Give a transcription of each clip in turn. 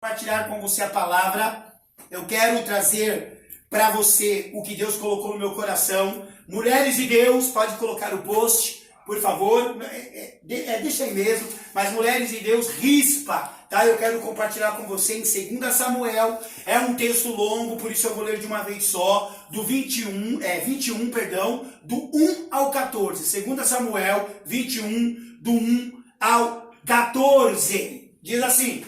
Compartilhar com você a palavra. Eu quero trazer para você o que Deus colocou no meu coração. Mulheres de Deus, pode colocar o post, por favor. Deixa aí mesmo. Mas Mulheres de Deus, Rispa, tá? Eu quero compartilhar com você em 2 Samuel. É um texto longo, por isso eu vou ler de uma vez só. Do 21, do 1 ao 14. 2 Samuel 21, do 1 ao 14. Diz assim: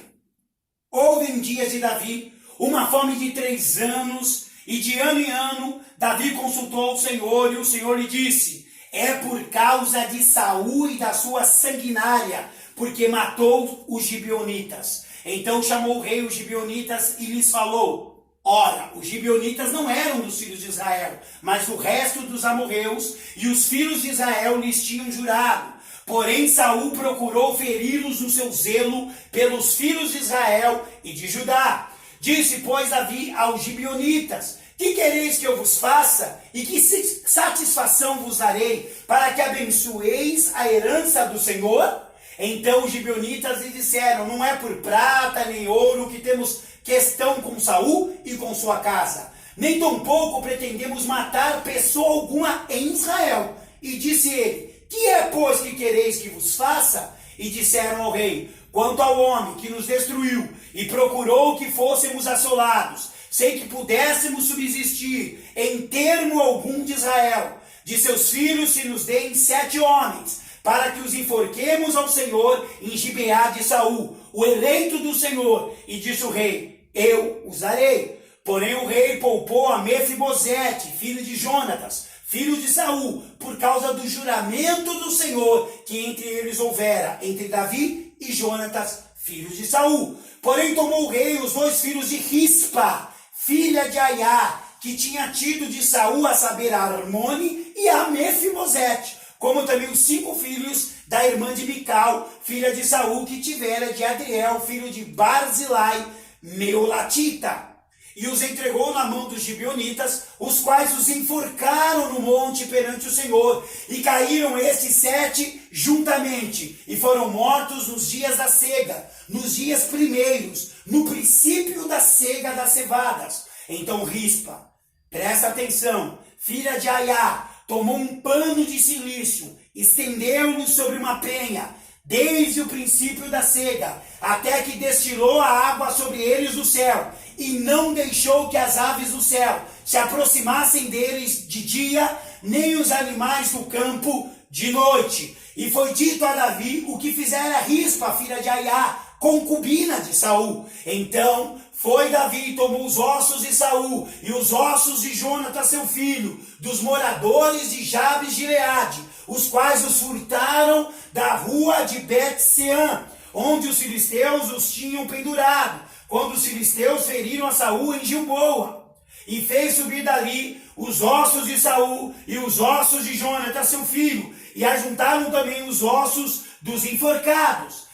houve em dias de Davi uma fome de 3 anos, e de ano em ano Davi consultou o Senhor, e o Senhor lhe disse: é por causa de Saul e da sua sanguinária, porque matou os gibeonitas. Então chamou o rei os gibeonitas e lhes falou: ora, os gibeonitas não eram dos filhos de Israel, mas do resto dos amorreus, e os filhos de Israel lhes tinham jurado. Porém Saul procurou feri-los no seu zelo pelos filhos de Israel e de Judá. Disse, pois, Davi aos gibeonitas: que quereis que eu vos faça? E que satisfação vos darei, para que abençoeis a herança do Senhor? Então os gibeonitas lhe disseram: não é por prata nem ouro que temos questão com Saul e com sua casa, nem tampouco pretendemos matar pessoa alguma em Israel. E disse ele: que é, pois, que quereis que vos faça? E disseram ao rei: quanto ao homem que nos destruiu e procurou que fôssemos assolados, sem que pudéssemos subsistir em termo algum de Israel, de seus filhos se nos deem 7 homens, para que os enforquemos ao Senhor em Gibeá de Saul, o eleito do Senhor. E disse o rei: eu os darei. Porém o rei poupou a Mefibosete, filho de Jonatas, filho de Saul, por causa do juramento do Senhor que entre eles houvera, entre Davi e Jonatas, filhos de Saul. Porém tomou o rei os 2 filhos de Rispa, filha de Aiá, que tinha tido de Saul, a saber, a Armone e a Mefibosete, como também os 5 filhos da irmã de Mical, filha de Saul, que tivera de Adriel, filho de Barzilai, Meolatita. E os entregou na mão dos gibeonitas, os quais os enforcaram no monte perante o Senhor. E caíram estes 7 juntamente, e foram mortos nos dias da cega, nos dias primeiros, no princípio da cega das cevadas. Então Rispa, presta atenção, filha de Aiá, tomou um pano de cilício, estendeu-o sobre uma penha, desde o princípio da cega, até que destilou a água sobre eles do céu, e não deixou que as aves do céu se aproximassem deles de dia, nem os animais do campo de noite. E foi dito a Davi o que fizera Rispa, filha de Aiá, concubina de Saul. Então foi Davi e tomou os ossos de Saul e os ossos de Jonatas seu filho, dos moradores de Jabes de Gileade, os quais os furtaram da rua de Bet-seã, onde os filisteus os tinham pendurado, quando os filisteus feriram a Saul em Gilboa. E fez subir dali os ossos de Saul e os ossos de Jonatas seu filho, e ajuntaram também os ossos dos enforcados.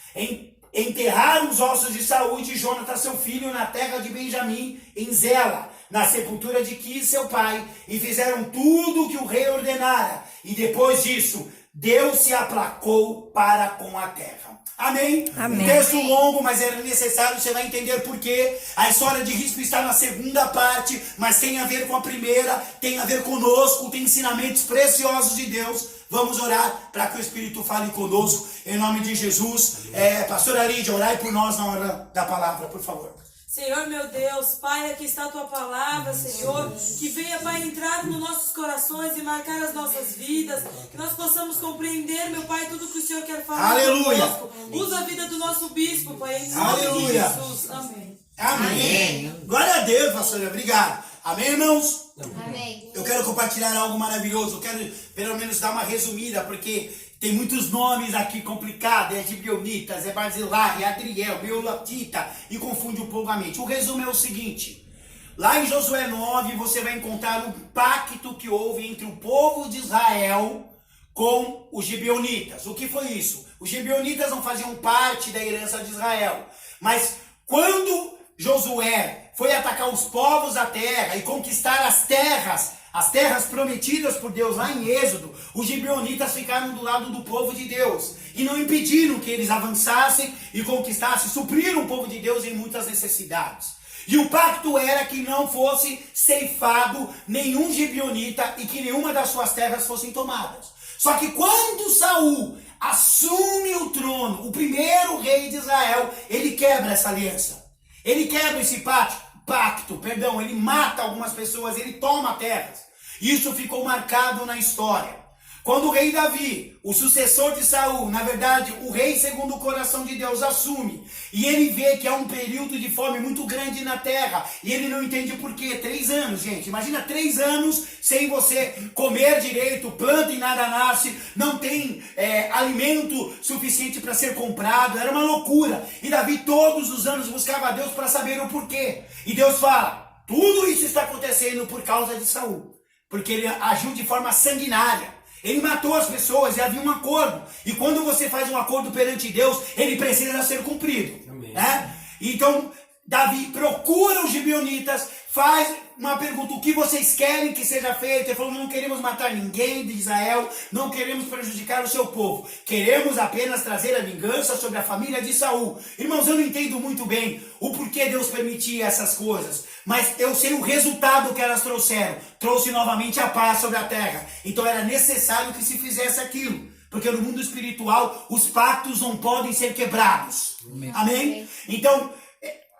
Enterraram os ossos de Saul e de Jonatas seu filho na terra de Benjamim, em Zela, na sepultura de Quis seu pai, e fizeram tudo o que o rei ordenara. E depois disso, Deus se aplacou para com a terra. Amém? Amém. Um texto longo, mas era necessário, você vai entender por quê. A história de Rispa está na segunda parte, mas tem a ver com a primeira, tem a ver conosco, tem ensinamentos preciosos de Deus. Vamos orar para que o Espírito fale conosco, em nome de Jesus. Pastora Lídia, orai por nós na hora da palavra, por favor. Senhor meu Deus, Pai, aqui está a Tua palavra, Senhor, que venha, Pai, entrar nos nossos corações e marcar as nossas vidas, que nós possamos compreender, meu Pai, tudo que o Senhor quer falar. Aleluia. Conosco. Usa a vida do nosso bispo, Pai, em nome Aleluia. de Jesus. Amém. Amém. Glória a Deus, pastor, obrigado. Amém, irmãos? Amém. Eu quero compartilhar algo maravilhoso, eu quero pelo menos dar uma resumida, porque tem muitos nomes aqui complicados, é Gibeonitas, é Barzilai, é Adriel, Meolatita, e confunde um pouco a mente. O resumo é o seguinte: lá em Josué 9, você vai encontrar um pacto que houve entre o povo de Israel com os gibeonitas. O que foi isso? Os gibeonitas não faziam parte da herança de Israel, mas quando Josué foi atacar os povos da terra e conquistar as terras as terras prometidas por Deus lá em Êxodo, os gibeonitas ficaram do lado do povo de Deus e não impediram que eles avançassem e conquistassem, supriram o povo de Deus em muitas necessidades. E o pacto era que não fosse ceifado nenhum gibeonita e que nenhuma das suas terras fossem tomadas. Só que quando Saul assume o trono, o primeiro rei de Israel, ele quebra essa aliança. Ele quebra esse pacto, ele mata algumas pessoas, ele toma terras. Isso ficou marcado na história. Quando o rei Davi, o sucessor de Saul, na verdade, o rei segundo o coração de Deus, assume, e ele vê que há um período de fome muito grande na terra, e ele não entende por quê. 3 anos, gente. Imagina 3 anos sem você comer direito, planta e nada nasce, não tem alimento suficiente para ser comprado. Era uma loucura. E Davi todos os anos buscava a Deus para saber o porquê. E Deus fala, tudo isso está acontecendo por causa de Saul, porque ele agiu de forma sanguinária. Ele matou as pessoas e havia um acordo. E quando você faz um acordo perante Deus, ele precisa ser cumprido. Né? Então, Davi procura os gibeonitas, faz uma pergunta, o que vocês querem que seja feito? Ele falou, não queremos matar ninguém de Israel, não queremos prejudicar o seu povo, queremos apenas trazer a vingança sobre a família de Saul. Irmãos, eu não entendo muito bem o porquê Deus permitia essas coisas, mas eu sei o resultado que elas trouxeram. Trouxe novamente a paz sobre a terra. Então era necessário que se fizesse aquilo, porque no mundo espiritual os pactos não podem ser quebrados. Amém? Então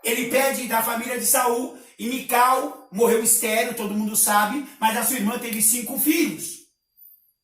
ele pede da família de Saul, e Mical morreu estéril, todo mundo sabe, mas a sua irmã teve 5 filhos.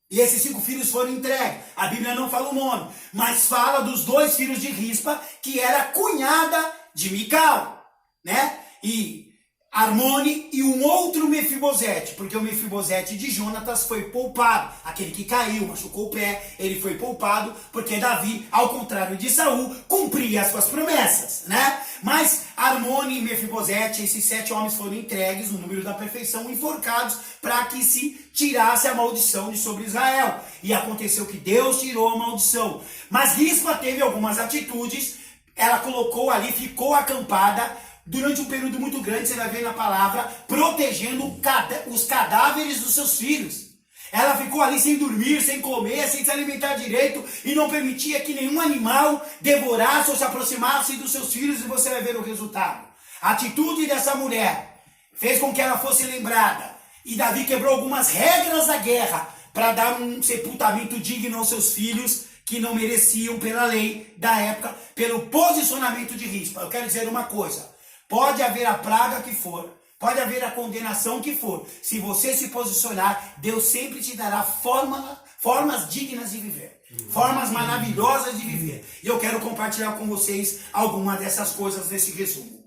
E esses 5 filhos foram entregues. A Bíblia não fala o nome, mas fala dos 2 filhos de Rispa, que era cunhada de Mical, né? E Armone e um outro Mefibosete, porque o Mefibosete de Jonatas foi poupado. Aquele que caiu, machucou o pé, ele foi poupado, porque Davi, ao contrário de Saul, cumpria as suas promessas, né? Mas Armone e Mefibosete, esses 7 homens foram entregues, no número da perfeição, enforcados, para que se tirasse a maldição de sobre Israel. E aconteceu que Deus tirou a maldição. Mas Rispa teve algumas atitudes, ela colocou ali, ficou acampada, durante um período muito grande, você vai ver na palavra, protegendo os cadáveres dos seus filhos. Ela ficou ali sem dormir, sem comer, sem se alimentar direito, e não permitia que nenhum animal devorasse ou se aproximasse dos seus filhos, e você vai ver o resultado. A atitude dessa mulher fez com que ela fosse lembrada, e Davi quebrou algumas regras da guerra para dar um sepultamento digno aos seus filhos, que não mereciam pela lei da época, pelo posicionamento de Rispa. Eu quero dizer uma coisa. Pode haver a praga que for, pode haver a condenação que for. Se você se posicionar, Deus sempre te dará formas dignas de viver. Formas maravilhosas de viver. E eu quero compartilhar com vocês algumas dessas coisas nesse resumo.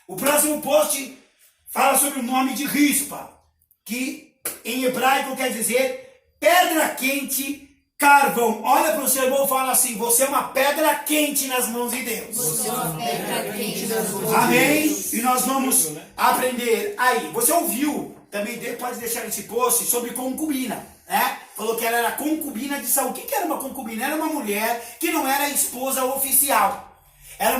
O próximo post fala sobre o nome de Rispa, que em hebraico quer dizer pedra quente, carvão. Olha para o seu irmão e fala assim, você é uma pedra quente nas mãos de Deus. Você é uma pedra quente nas mãos de Deus. Amém? E nós vamos aprender aí. Você ouviu, também pode deixar esse post, sobre concubina, né? Falou que ela era concubina de Saul. O que era uma concubina? Era uma mulher que não era esposa oficial. Era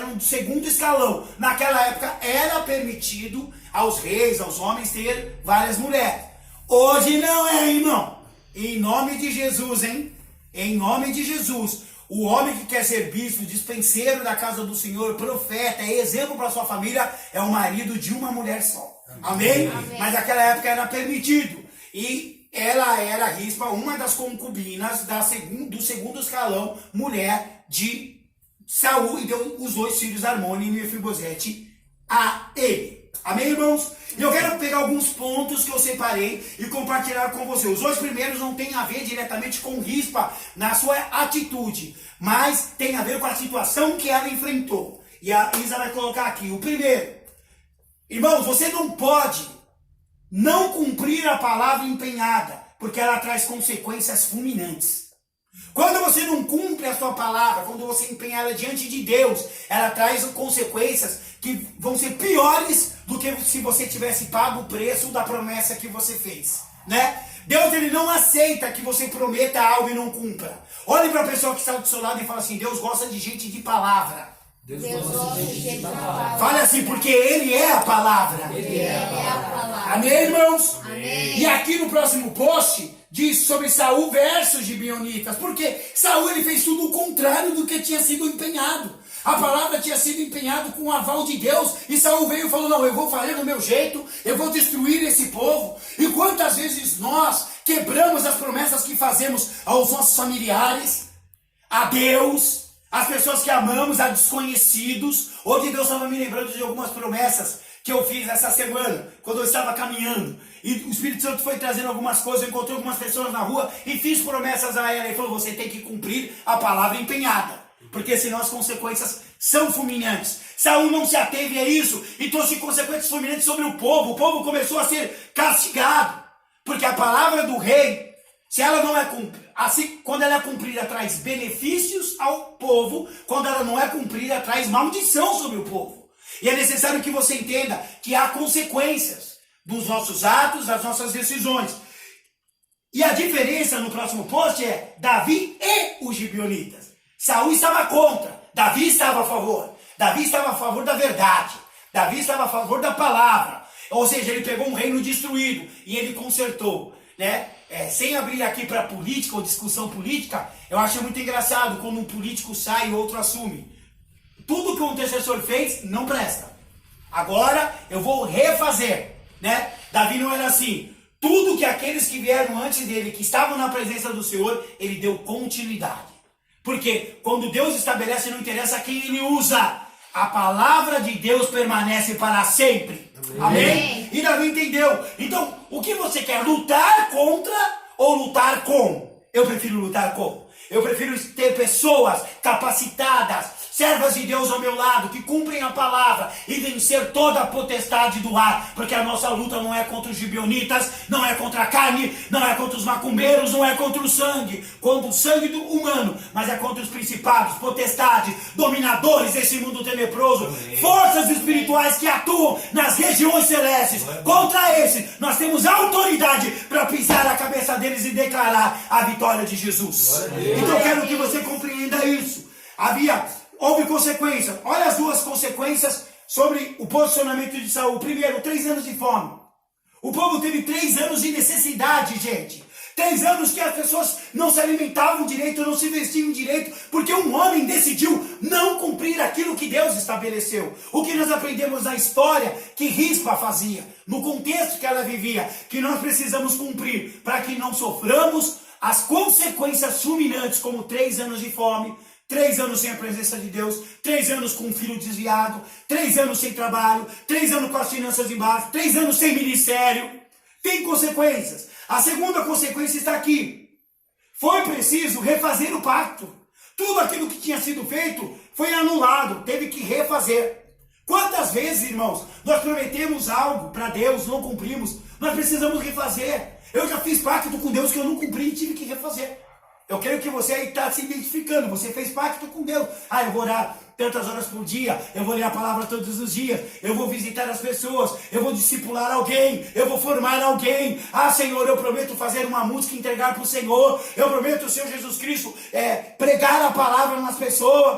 um segundo escalão. Naquela época era permitido aos reis, aos homens, ter várias mulheres. Hoje não é, irmão. Em nome de Jesus, hein? Em nome de Jesus. O homem que quer ser bispo, dispenseiro da casa do Senhor, profeta, é exemplo para sua família, é o marido de uma mulher só. Amém? Amém? Mas naquela época era permitido. E ela era Rispa, uma das concubinas do segundo escalão, mulher de Saul, e deu os 2 filhos, Armone e Mefibosete, a ele. Amém, irmãos? E eu quero pegar alguns pontos que eu separei e compartilhar com você. Os 2 primeiros não têm a ver diretamente com Rispa na sua atitude, mas tem a ver com a situação que ela enfrentou. E a Isa vai colocar aqui. O primeiro, irmãos, você não pode não cumprir a palavra empenhada, porque ela traz consequências fulminantes. Quando você não cumpre a sua palavra, quando você empenha ela diante de Deus, ela traz consequências que vão ser piores do que se você tivesse pago o preço da promessa que você fez, né? Deus, ele não aceita que você prometa algo e não cumpra. Olhe para a pessoa que está do seu lado e fala assim, Deus gosta de gente de palavra. Deus gosta de gente de palavra. Fale assim, porque Ele é a palavra. Ele é a palavra. Amém, irmãos? Amém. E aqui no próximo post diz sobre Saul versus gibeonitas, porque Saul ele fez tudo o contrário do que tinha sido empenhado. A palavra tinha sido empenhada com o aval de Deus, e Saul veio e falou, não, eu vou fazer do meu jeito, eu vou destruir esse povo. E quantas vezes nós quebramos as promessas que fazemos aos nossos familiares, a Deus, as pessoas que amamos, a desconhecidos. Hoje Deus estava me lembrando de algumas promessas que eu fiz essa semana, quando eu estava caminhando, e o Espírito Santo foi trazendo algumas coisas, eu encontrei algumas pessoas na rua, e fiz promessas a ela, e falou, você tem que cumprir a palavra empenhada, porque senão as consequências são fulminantes. Saul não se ateve a isso, e trouxe consequências fulminantes sobre o povo começou a ser castigado, porque a palavra do rei, se ela não é cumprida, assim, quando ela é cumprida, traz benefícios ao povo, quando ela não é cumprida, traz maldição sobre o povo. E é necessário que você entenda que há consequências dos nossos atos, das nossas decisões. E a diferença no próximo post é Davi e os gibeonitas. Saul estava contra, Davi estava a favor. Davi estava a favor da verdade. Davi estava a favor da palavra. Ou seja, ele pegou um reino destruído e ele consertou, né? Sem abrir aqui para política ou discussão política, eu acho muito engraçado quando um político sai e outro assume. Tudo que o antecessor fez não presta. Agora eu vou refazer, né? Davi não era assim. Tudo que aqueles que vieram antes dele, que estavam na presença do Senhor, ele deu continuidade. Porque quando Deus estabelece, não interessa quem ele usa. A palavra de Deus permanece para sempre. Amém? Amém? E Davi entendeu. Então, o que você quer? Lutar contra ou lutar com? Eu prefiro lutar com. Eu prefiro ter pessoas capacitadas, servas de Deus ao meu lado, que cumprem a palavra e vencer toda a potestade do ar, porque a nossa luta não é contra os gibeonitas, não é contra a carne, não é contra os macumbeiros, não é contra o sangue do humano, mas é contra os principados, potestades, dominadores desse mundo tenebroso, forças espirituais que atuam nas regiões celestes. Contra esses, nós temos autoridade para pisar a cabeça deles e declarar a vitória de Jesus. Então eu quero que você compreenda isso. Houve consequências. Olha as duas consequências sobre o posicionamento de Saul. Primeiro, 3 anos de fome. O povo teve 3 anos de necessidade, gente. 3 anos que as pessoas não se alimentavam direito, não se vestiam direito, porque um homem decidiu não cumprir aquilo que Deus estabeleceu. O que nós aprendemos na história que Rispa fazia, no contexto que ela vivia, que nós precisamos cumprir para que não soframos as consequências fulminantes, como 3 anos de fome, 3 anos sem a presença de Deus, 3 anos com um filho desviado, 3 anos sem trabalho, 3 anos com as finanças embaixo, 3 anos sem ministério. Tem consequências. A segunda consequência está aqui. Foi preciso refazer o pacto. Tudo aquilo que tinha sido feito foi anulado, teve que refazer. Quantas vezes, irmãos, nós prometemos algo para Deus, não cumprimos, nós precisamos refazer. Eu já fiz pacto com Deus que eu não cumpri e tive que refazer. Eu creio que você aí está se identificando. Você fez pacto com Deus. Eu vou orar tantas horas por dia. Eu vou ler a palavra todos os dias. Eu vou visitar as pessoas. Eu vou discipular alguém. Eu vou formar alguém. Senhor, eu prometo fazer uma música e entregar para o Senhor. Eu prometo, Senhor Jesus Cristo, pregar a palavra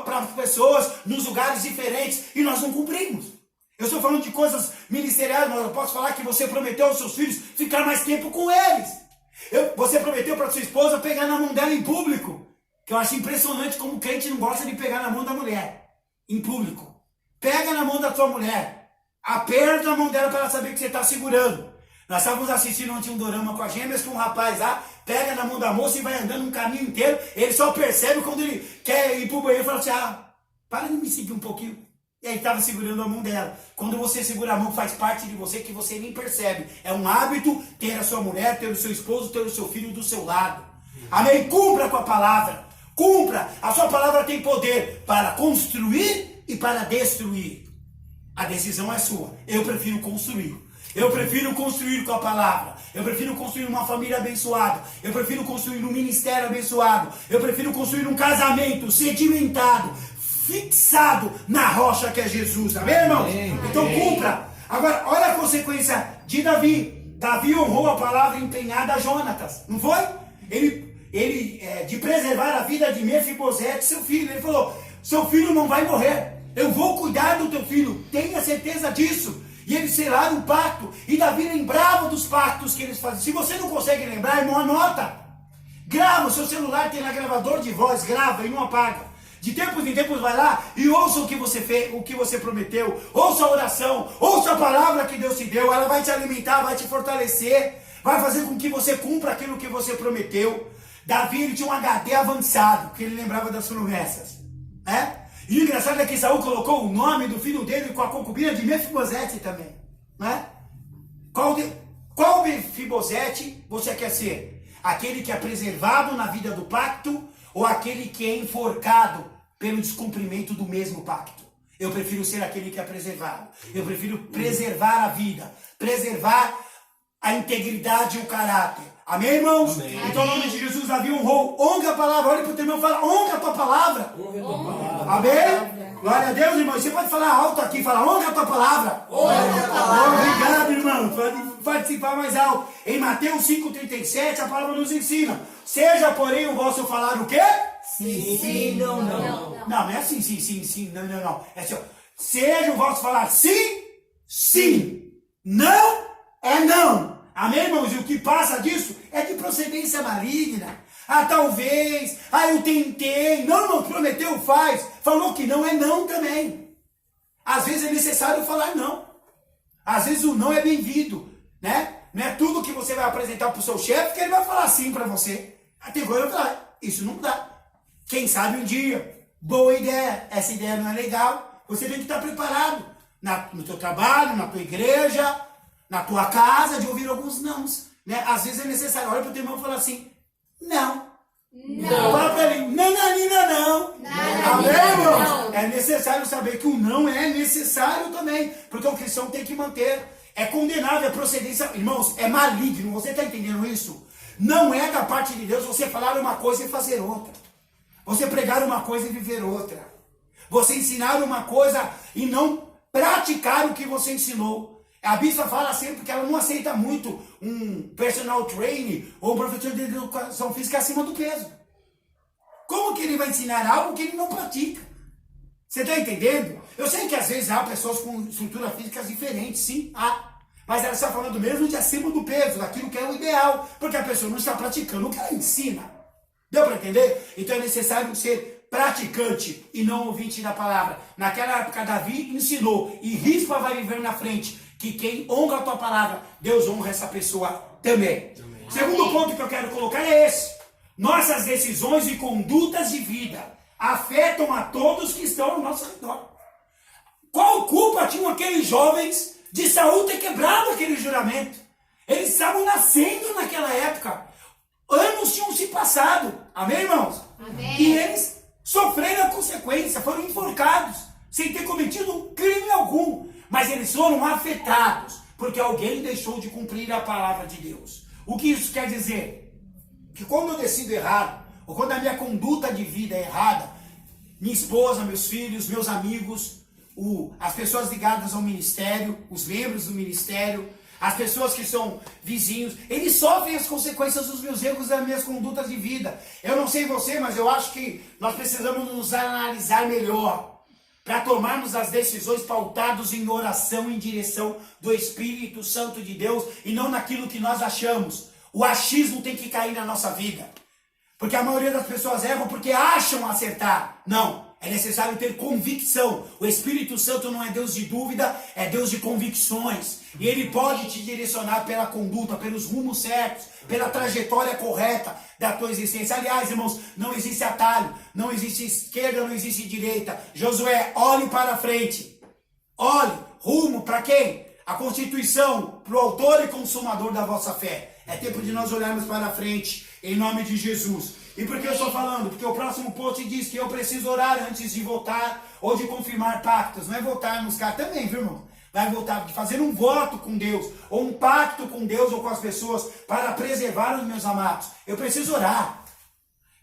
para as pessoas, nos lugares diferentes. E nós não cumprimos. Eu estou falando de coisas ministeriais, mas eu posso falar que você prometeu aos seus filhos ficar mais tempo com eles. Você prometeu para sua esposa pegar na mão dela em público. Que eu acho impressionante como o crente não gosta de pegar na mão da mulher em público. Pega na mão da tua mulher. Aperta a mão dela para ela saber que você está segurando. Nós estávamos assistindo ontem um dorama com as gêmeas, com um rapaz lá, pega na mão da moça e vai andando um caminho inteiro. Ele só percebe quando ele quer ir para o banheiro e fala assim, para de me seguir um pouquinho. E aí estava segurando a mão dela. Quando você segura a mão, faz parte de você que você nem percebe. É um hábito ter a sua mulher, ter o seu esposo, ter o seu filho do seu lado. Amém? Cumpra com a palavra. Cumpra. A sua palavra tem poder para construir e para destruir. A decisão é sua. Eu prefiro construir. Eu prefiro construir com a palavra. Eu prefiro construir uma família abençoada. Eu prefiro construir um ministério abençoado. Eu prefiro construir um casamento sedimentado, fixado na rocha que é Jesus. Amém, irmãos? Amém. Então cumpra. Agora, olha a consequência de Davi. Davi honrou a palavra empenhada a Jonatas. Não foi? Ele de preservar a vida de Mefibosete, seu filho. Ele falou, seu filho não vai morrer. Eu vou cuidar do teu filho. Tenha certeza disso. E eles selaram um pacto. E Davi lembrava dos pactos que eles faziam. Se você não consegue lembrar, irmão, anota. Grava, o seu celular tem lá gravador de voz, grava e não apaga. De tempos em tempos vai lá e ouça o que você fez, o que você prometeu. Ouça a oração, ouça a palavra que Deus te deu. Ela vai te alimentar, vai te fortalecer, vai fazer com que você cumpra aquilo que você prometeu. Davi, ele tinha um HD avançado, que ele lembrava das promessas, né? E o engraçado é que Saul colocou o nome do filho dele com a concubina de Mefibosete também, né? Qual Mefibosete você quer ser? Aquele que é preservado na vida do pacto ou aquele que é enforcado pelo descumprimento do mesmo pacto? Eu prefiro ser aquele que é preservado. Eu prefiro preservar a vida, preservar a integridade e o caráter. Amém, irmãos? Amém. Então, em nome de Jesus, Davi honrou. Honra a palavra. Olha para o teu irmão e fala, honra a tua palavra. Amém? Glória a Deus, irmão. Você pode falar alto aqui, fala, honra a tua palavra. Honra a tua palavra. Obrigado, irmão. Pode participar mais alto. Em Mateus 5,37, a palavra nos ensina. Seja, porém, o vosso falar o quê? Sim, sim, não, não. Não, não é assim, sim, sim, sim, não, não, não. É assim, ó. Seja o vosso falar sim, sim. Não é não. Amém, irmãos? E o que passa disso é de procedência maligna. Ah, talvez. Ah, eu tentei. Não, não, prometeu, faz. Falou que não é não também. Às vezes é necessário falar não. Às vezes o não é bem-vindo, né? Não é tudo que você vai apresentar para o seu chefe que ele vai falar sim para você. Até agora eu falo, isso não dá. Quem sabe um dia, boa ideia, essa ideia não é legal. Você tem que estar preparado no teu trabalho, na tua igreja, na tua casa, de ouvir alguns nãos, né? Às vezes é necessário, olha para o teu irmão e falar assim, não. Não. Fala para ele, nananina não. Amém, irmãos? É necessário saber que o não é necessário também, porque o cristão tem que manter. É condenável, é procedência, irmãos, é maligno, você está entendendo isso? Não é da parte de Deus você falar uma coisa e fazer outra. Você pregar uma coisa e viver outra. Você ensinar uma coisa e não praticar o que você ensinou. A bispa fala sempre que ela não aceita muito um personal trainer ou um professor de educação física acima do peso. Como que ele vai ensinar algo que ele não pratica? Você está entendendo? Eu sei que às vezes há pessoas com estruturas físicas diferentes, sim, há. Mas ela está falando mesmo de acima do peso, daquilo que é o ideal, porque a pessoa não está praticando o que ela ensina. Deu para entender? Então é necessário ser praticante e não ouvinte da palavra. Naquela época, Davi ensinou, e Rispa vai viver na frente, que quem honra a tua palavra, Deus honra essa pessoa também. Amém. Segundo ponto que eu quero colocar é esse. Nossas decisões e condutas de vida afetam a todos que estão ao nosso redor. Qual culpa tinham aqueles jovens de Saul ter quebrado aquele juramento? Eles estavam nascendo naquela época. Anos tinham se passado. Amém, irmãos? Amém. E eles sofreram a consequência, foram enforcados, sem ter cometido crime algum. Mas eles foram afetados, porque alguém deixou de cumprir a palavra de Deus. O que isso quer dizer? Que quando eu decido errado, ou quando a minha conduta de vida é errada, minha esposa, meus filhos, meus amigos, as pessoas ligadas ao ministério, os membros do ministério, as pessoas que são vizinhos, eles sofrem as consequências dos meus erros, das minhas condutas de vida. Eu não sei você, mas eu acho que nós precisamos nos analisar melhor, para tomarmos as decisões pautados em oração em direção do Espírito Santo de Deus e não naquilo que nós achamos. O achismo tem que cair na nossa vida. Porque a maioria das pessoas erram porque acham acertar. Não, é necessário ter convicção. O Espírito Santo não é Deus de dúvida, é Deus de convicções. E Ele pode te direcionar pela conduta, pelos rumos certos, pela trajetória correta da tua existência. Aliás, irmãos, não existe atalho, não existe esquerda, não existe direita. Josué, olhe para frente. Olhe, rumo para quem? A Constituição, para o autor e consumador da vossa fé. É tempo de nós olharmos para frente, em nome de Jesus. E por que eu estou falando? Porque o próximo post diz que eu preciso orar antes de votar ou de confirmar pactos. Não é votar nos caras também, viu, irmão? Vai votar de fazer um voto com Deus, ou um pacto com Deus ou com as pessoas para preservar os meus amados. Eu preciso orar.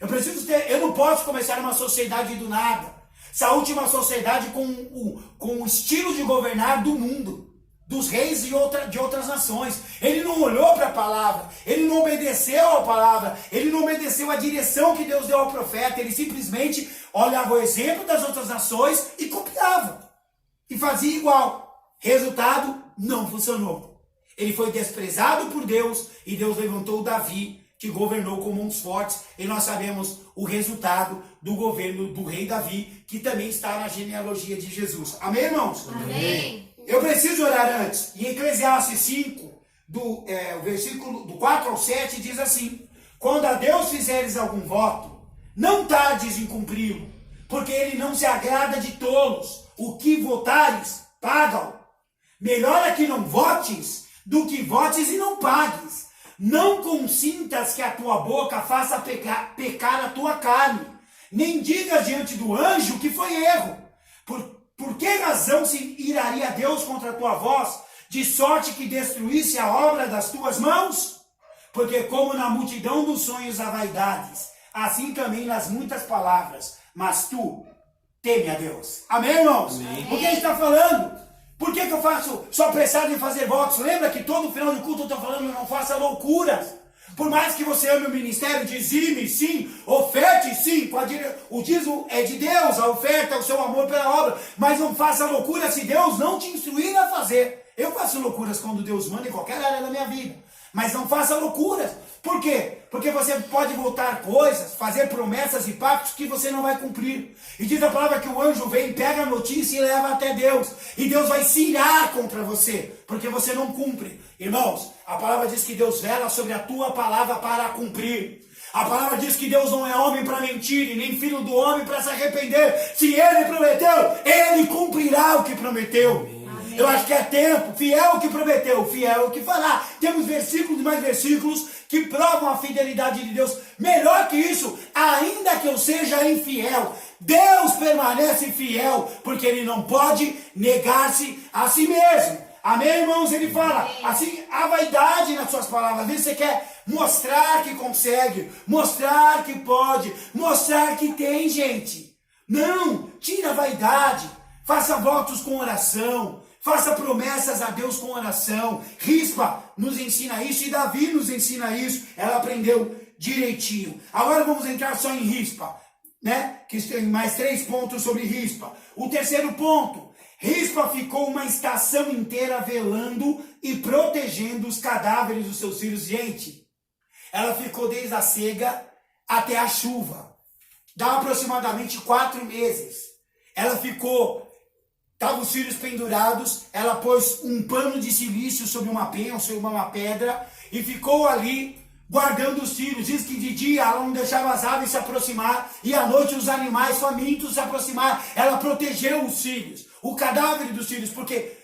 Eu não posso começar uma sociedade do nada. Saúl tinha uma sociedade com o estilo de governar do mundo, dos reis de outras nações. Ele não olhou para a palavra, ele não obedeceu à palavra, ele não obedeceu à direção que Deus deu ao profeta, ele simplesmente olhava o exemplo das outras nações e copiava, e fazia igual. Resultado, não funcionou. Ele foi desprezado por Deus e Deus levantou Davi, que governou com mãos fortes, e nós sabemos o resultado do governo do rei Davi, que também está na genealogia de Jesus. Amém, irmãos? Amém. Eu preciso orar antes. Em Eclesiastes 5, o versículo do 4 ao 7, diz assim: quando a Deus fizeres algum voto, não tardes em cumpri-lo, porque ele não se agrada de tolos. O que votares, paga-o. Melhor é que não votes, do que votes e não pagues. Não consintas que a tua boca faça pecar a tua carne, nem digas diante do anjo que foi erro. Por que razão se iraria Deus contra a tua voz, de sorte que destruísse a obra das tuas mãos? Porque como na multidão dos sonhos há vaidades, assim também nas muitas palavras, mas tu teme a Deus. Amém, irmãos? Amém. O que a gente está falando? Por que eu sou apressado em fazer votos? Lembra que todo final de culto eu estou falando, não faça loucuras. Por mais que você ame o ministério, dizime sim, oferte sim, o dízimo é de Deus, a oferta é o seu amor pela obra, mas não faça loucura se Deus não te instruir a fazer. Eu faço loucuras quando Deus manda em qualquer área da minha vida, mas não faça loucuras. Por quê? Porque você pode voltar coisas, fazer promessas e pactos que você não vai cumprir. E diz a palavra que o anjo vem, pega a notícia e leva até Deus. E Deus vai se irar contra você, porque você não cumpre. Irmãos, a palavra diz que Deus vela sobre a tua palavra para cumprir. A palavra diz que Deus não é homem para mentir, e nem filho do homem para se arrepender. Se Ele prometeu, Ele cumprirá o que prometeu. Eu acho que é tempo, fiel o que prometeu, fiel o que fará. Temos versículos e mais versículos que provam a fidelidade de Deus. Melhor que isso, ainda que eu seja infiel, Deus permanece fiel, porque Ele não pode negar-se a si mesmo. Amém, irmãos? Ele fala, assim, há vaidade nas suas palavras. Às vezes você quer mostrar que consegue, mostrar que pode, mostrar que tem, gente. Não, tira a vaidade, faça votos com oração. Faça promessas a Deus com oração. Rispa nos ensina isso e Davi nos ensina isso. Ela aprendeu direitinho. Agora vamos entrar só em Rispa, né? Que tem mais 3 pontos sobre Rispa. O terceiro ponto. Rispa ficou uma estação inteira velando e protegendo os cadáveres dos seus filhos. Gente, ela ficou desde a cega até a chuva. Dá aproximadamente 4 meses. Ela ficou... Estavam os filhos pendurados, ela pôs um pano de silício sobre uma penha, sobre uma pedra, e ficou ali guardando os filhos. Diz que de dia ela não deixava as aves se aproximar, e à noite os animais famintos se aproximar. Ela protegeu os filhos, o cadáver dos filhos, porque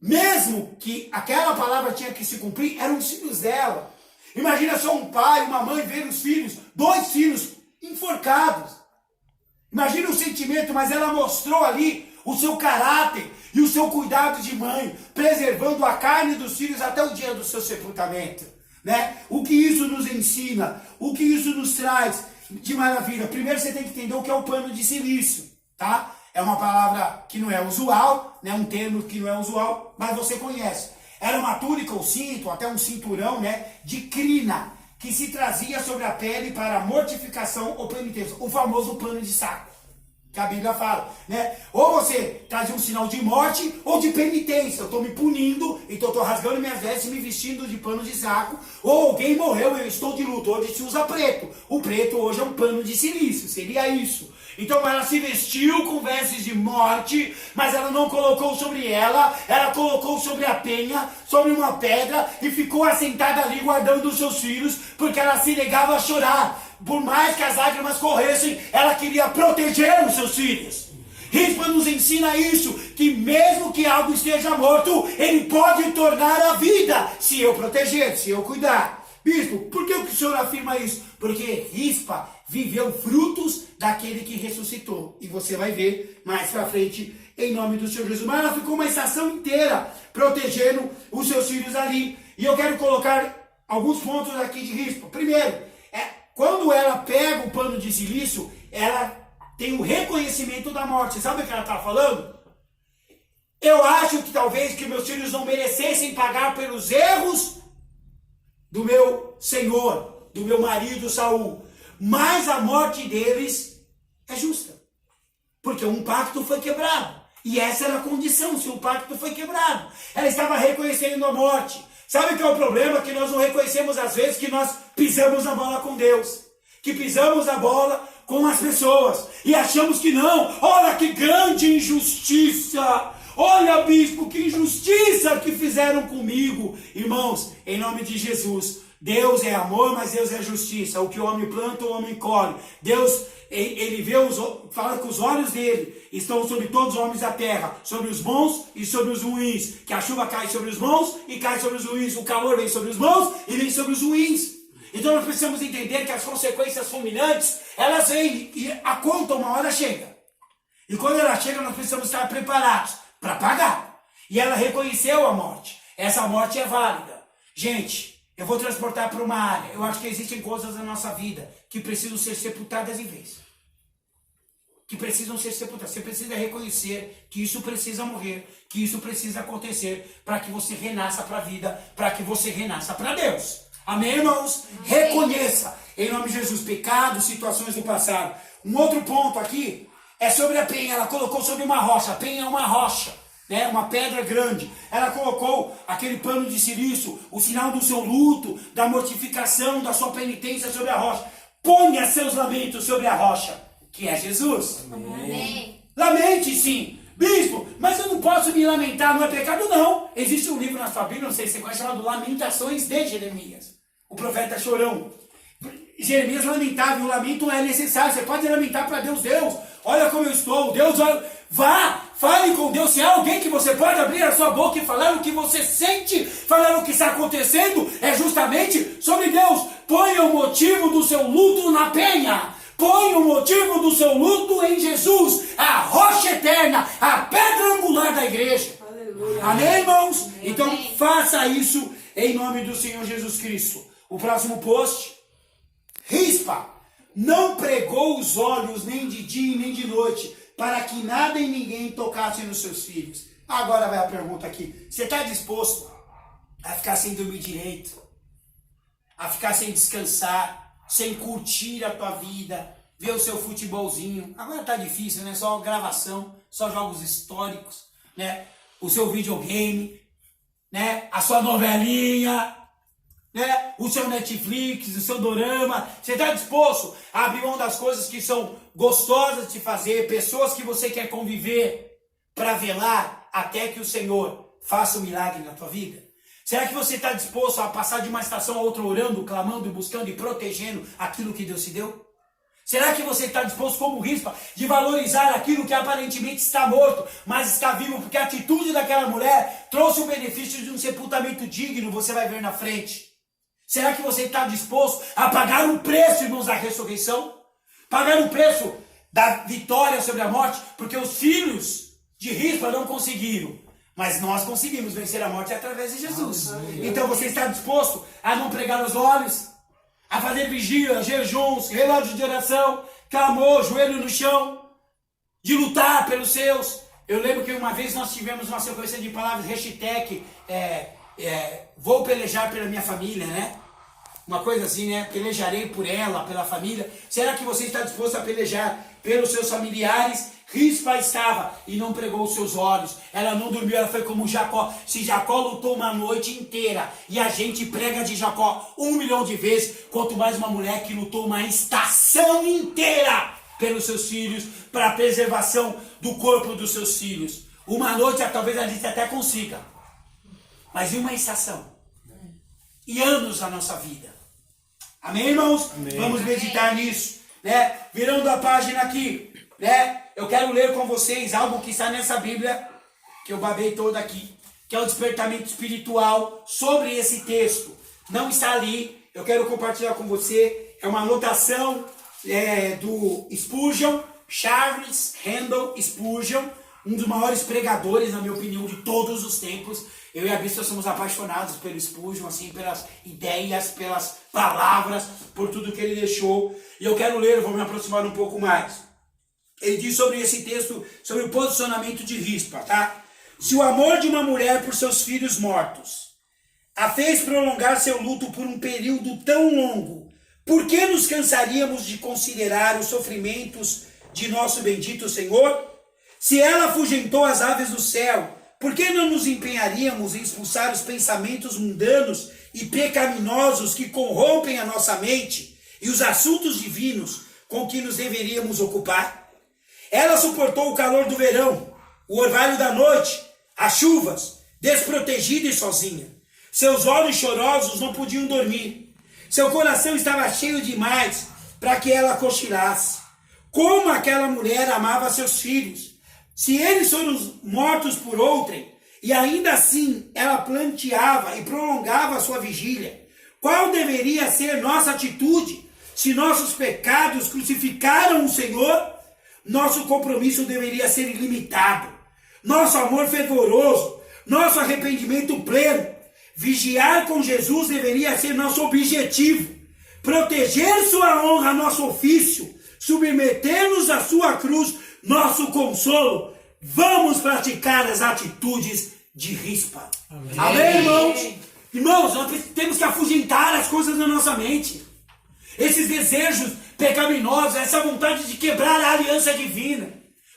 mesmo que aquela palavra tinha que se cumprir, eram os filhos dela. Imagina só um pai, uma mãe ver os filhos, 2 filhos enforcados. Imagina o sentimento, mas ela mostrou ali o seu caráter e o seu cuidado de mãe, preservando a carne dos filhos até o dia do seu sepultamento, né? O que isso nos ensina? O que isso nos traz de maravilha? Primeiro você tem que entender o que é o pano de silício, tá? É uma palavra que não é usual, né? Um termo que não é usual, mas você conhece. Era uma túnica ou cinto, até um cinturão, né? De crina, que se trazia sobre a pele para mortificação ou penitência, o famoso pano de saco, que a Bíblia fala, né? Ou você trazia um sinal de morte ou de penitência. Eu estou me punindo, então estou rasgando minhas vestes e me vestindo de pano de saco. Ou alguém morreu, eu estou de luto. Hoje se usa preto. O preto hoje é um pano de silício, seria isso. Então ela se vestiu com vestes de morte, mas ela não colocou sobre ela colocou sobre a penha, sobre uma pedra, e ficou assentada ali guardando os seus filhos, porque ela se negava a chorar. Por mais que as lágrimas corressem, ela queria proteger os seus filhos. Rispa nos ensina isso, que mesmo que algo esteja morto, ele pode tornar a vida, se eu proteger, se eu cuidar. Bispo, por que o senhor afirma isso? Porque Rispa viveu frutos daquele que ressuscitou. E você vai ver mais pra frente, em nome do Senhor Jesus. Mas ela ficou uma estação inteira protegendo os seus filhos ali. E eu quero colocar alguns pontos aqui de Rispa. Primeiro, quando ela pega o pano de silício, ela tem o reconhecimento da morte. Sabe o que ela está falando? Eu acho que talvez que meus filhos não merecessem pagar pelos erros do meu senhor, do meu marido Saul. Mas a morte deles é justa. Porque um pacto foi quebrado. E essa era a condição, se o pacto foi quebrado. Ela estava reconhecendo a morte. Sabe o que é o problema? Que nós não reconhecemos às vezes que nós pisamos na bola com Deus. Que pisamos na bola com as pessoas. E achamos que não. Olha que grande injustiça. Olha, bispo, que injustiça que fizeram comigo. Irmãos, em nome de Jesus, Deus é amor, mas Deus é justiça. O que o homem planta, o homem colhe. Deus, ele vê, fala que os olhos dele estão sobre todos os homens da terra, sobre os bons e sobre os ruins. Que a chuva cai sobre os bons e cai sobre os ruins. O calor vem sobre os bons e vem sobre os ruins. Então nós precisamos entender que as consequências fulminantes, elas vêm e a conta uma hora chega. E quando ela chega, nós precisamos estar preparados para pagar. E ela reconheceu a morte. Essa morte é válida. Gente, eu vou transportar para uma área. Eu acho que existem coisas na nossa vida que precisam ser sepultadas em vez. Que precisam ser sepultadas. Você precisa reconhecer que isso precisa morrer, que isso precisa acontecer para que você renasça para a vida, para que você renasça para Deus. Amém, irmãos? Amém. Reconheça, em nome de Jesus, pecados, situações do passado. Um outro ponto aqui é sobre a penha. Ela colocou sobre uma rocha. A penha é uma rocha, né? Uma pedra grande. Ela colocou aquele pano de silício, o sinal do seu luto, da mortificação, da sua penitência sobre a rocha. Ponha seus lamentos sobre a rocha, que é Jesus. Amém. Lamente, sim. Bispo, mas eu não posso me lamentar, não é pecado? Não. Existe um livro na sua Bíblia, não sei se você conhece, chamado Lamentações de Jeremias. O profeta chorão. Jeremias lamentava, e o lamento é necessário. Você pode lamentar para Deus. Deus, olha como eu estou. Deus, olha, vá, fale com Deus. Se há alguém que você pode abrir a sua boca e falar o que você sente, falar o que está acontecendo, é justamente sobre Deus. Ponha o motivo do seu luto na penha. Põe o motivo do seu luto em Jesus, a rocha eterna, a pedra angular da igreja. Aleluia. Amém, irmãos? Amém. Então faça isso em nome do Senhor Jesus Cristo. O próximo post. Rispa não pregou os olhos nem de dia nem de noite, para que nada e ninguém tocasse nos seus filhos. Agora vai a pergunta aqui. Você está disposto a ficar sem dormir direito? A ficar sem descansar? Sem curtir a tua vida, ver o seu futebolzinho. Agora tá difícil, né? Só gravação, só jogos históricos, né? O seu videogame, né? A sua novelinha, né? O seu Netflix, o seu dorama. Você está disposto a abrir mão das coisas que são gostosas de fazer, pessoas que você quer conviver, para velar até que o Senhor faça um milagre na tua vida? Será que você está disposto a passar de uma estação a outra orando, clamando, buscando e protegendo aquilo que Deus te deu? Será que você está disposto, como Rispa, de valorizar aquilo que aparentemente está morto, mas está vivo, porque a atitude daquela mulher trouxe o benefício de um sepultamento digno, você vai ver na frente? Será que você está disposto a pagar o preço, irmãos, da ressurreição? Pagar o preço da vitória sobre a morte? Porque os filhos de Rispa não conseguiram. Mas nós conseguimos vencer a morte através de Jesus. Então você está disposto a não pregar os olhos? A fazer vigília, jejuns, relógio de oração, clamor, joelho no chão, de lutar pelos seus? Eu lembro que uma vez nós tivemos uma sequência de palavras, hashtag, vou pelejar pela minha família, né? Uma coisa assim, né? Pelejarei por ela, pela família. Será que você está disposto a pelejar pelos seus familiares? Rispa estava e não pregou os seus olhos. Ela não dormiu, ela foi como Jacó. Se Jacó lutou uma noite inteira e a gente prega de Jacó 1 milhão de vezes, quanto mais uma mulher que lutou uma estação inteira pelos seus filhos, para a preservação do corpo dos seus filhos. Uma noite talvez a gente até consiga, mas e uma estação? E anos da nossa vida. Amém, irmãos? Amém. Vamos meditar nisso, né? Virando a página aqui, né? Eu quero ler com vocês algo que está nessa Bíblia, que eu babei toda aqui, que é o despertamento espiritual sobre esse texto. Não está ali, eu quero compartilhar com você. É uma anotação do Spurgeon, Charles Handel Spurgeon, um dos maiores pregadores, na minha opinião, de todos os tempos. Eu e a Bíblia somos apaixonados pelo Spurgeon, assim, pelas ideias, pelas palavras, por tudo que ele deixou. E eu quero ler, eu vou me aproximar um pouco mais. Ele diz sobre esse texto, sobre o posicionamento de Rispa, tá? Se o amor de uma mulher por seus filhos mortos a fez prolongar seu luto por um período tão longo, por que nos cansaríamos de considerar os sofrimentos de nosso bendito Senhor? Se ela afugentou as aves do céu, por que não nos empenharíamos em expulsar os pensamentos mundanos e pecaminosos que corrompem a nossa mente e os assuntos divinos com que nos deveríamos ocupar? Ela suportou o calor do verão, o orvalho da noite, as chuvas, desprotegida e sozinha. Seus olhos chorosos não podiam dormir. Seu coração estava cheio demais para que ela cochilasse. Como aquela mulher amava seus filhos. Se eles foram mortos por outrem, e ainda assim ela planteava e prolongava a sua vigília, qual deveria ser nossa atitude se nossos pecados crucificaram o Senhor? Nosso compromisso deveria ser ilimitado, nosso amor fervoroso, nosso arrependimento pleno. Vigiar com Jesus deveria ser nosso objetivo, proteger sua honra, nosso ofício, submeter-nos à sua cruz, nosso consolo. Vamos praticar as atitudes de rispa. Amém, irmãos? Irmãos, nós temos que afugentar as coisas na nossa mente. Esses desejos pecaminosos, essa vontade de quebrar a aliança divina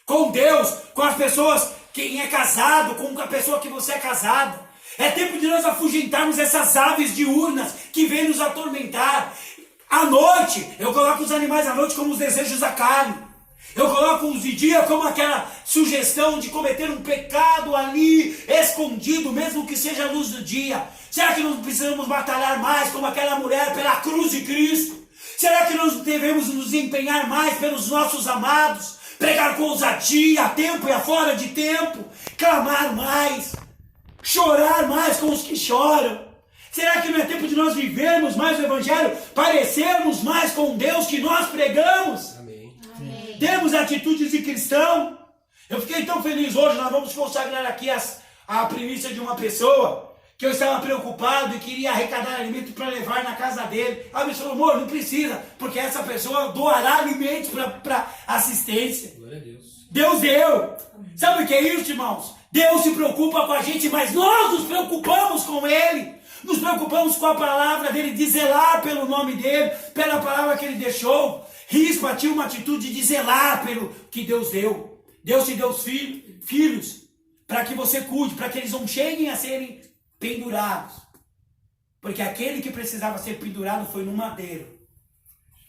com Deus, com as pessoas, quem é casado, com a pessoa que você é casada. É tempo de nós afugentarmos essas aves diurnas que vêm nos atormentar. À noite, eu coloco os animais à noite como os desejos da carne. Eu coloco os de dia como aquela sugestão de cometer um pecado ali, escondido, mesmo que seja a luz do dia. Será que nós precisamos batalhar mais como aquela mulher pela cruz de Cristo? Será que nós devemos nos empenhar mais pelos nossos amados? Pregar com ousadia, a tempo e a fora de tempo? Clamar mais? Chorar mais com os que choram? Será que não é tempo de nós vivermos mais o Evangelho? Parecermos mais com Deus que nós pregamos? Amém. Temos atitudes de cristão. Eu fiquei tão feliz hoje, nós vamos consagrar aqui a primícia de uma pessoa que eu estava preocupado e queria arrecadar alimento para levar na casa dele. A pessoa falou, amor, não precisa, porque essa pessoa doará alimentos para assistência. Glória a Deus. Deus deu. Sabe o que é isso, irmãos? Deus se preocupa com a gente, mas nós nos preocupamos com Ele. Nos preocupamos com a palavra dele, de zelar pelo nome dele, pela palavra que ele deixou. Rispa tinha uma atitude de zelar pelo que Deus deu. Deus te deu os filhos para que você cuide, para que eles não cheguem a serem pendurados. Porque aquele que precisava ser pendurado foi no madeiro.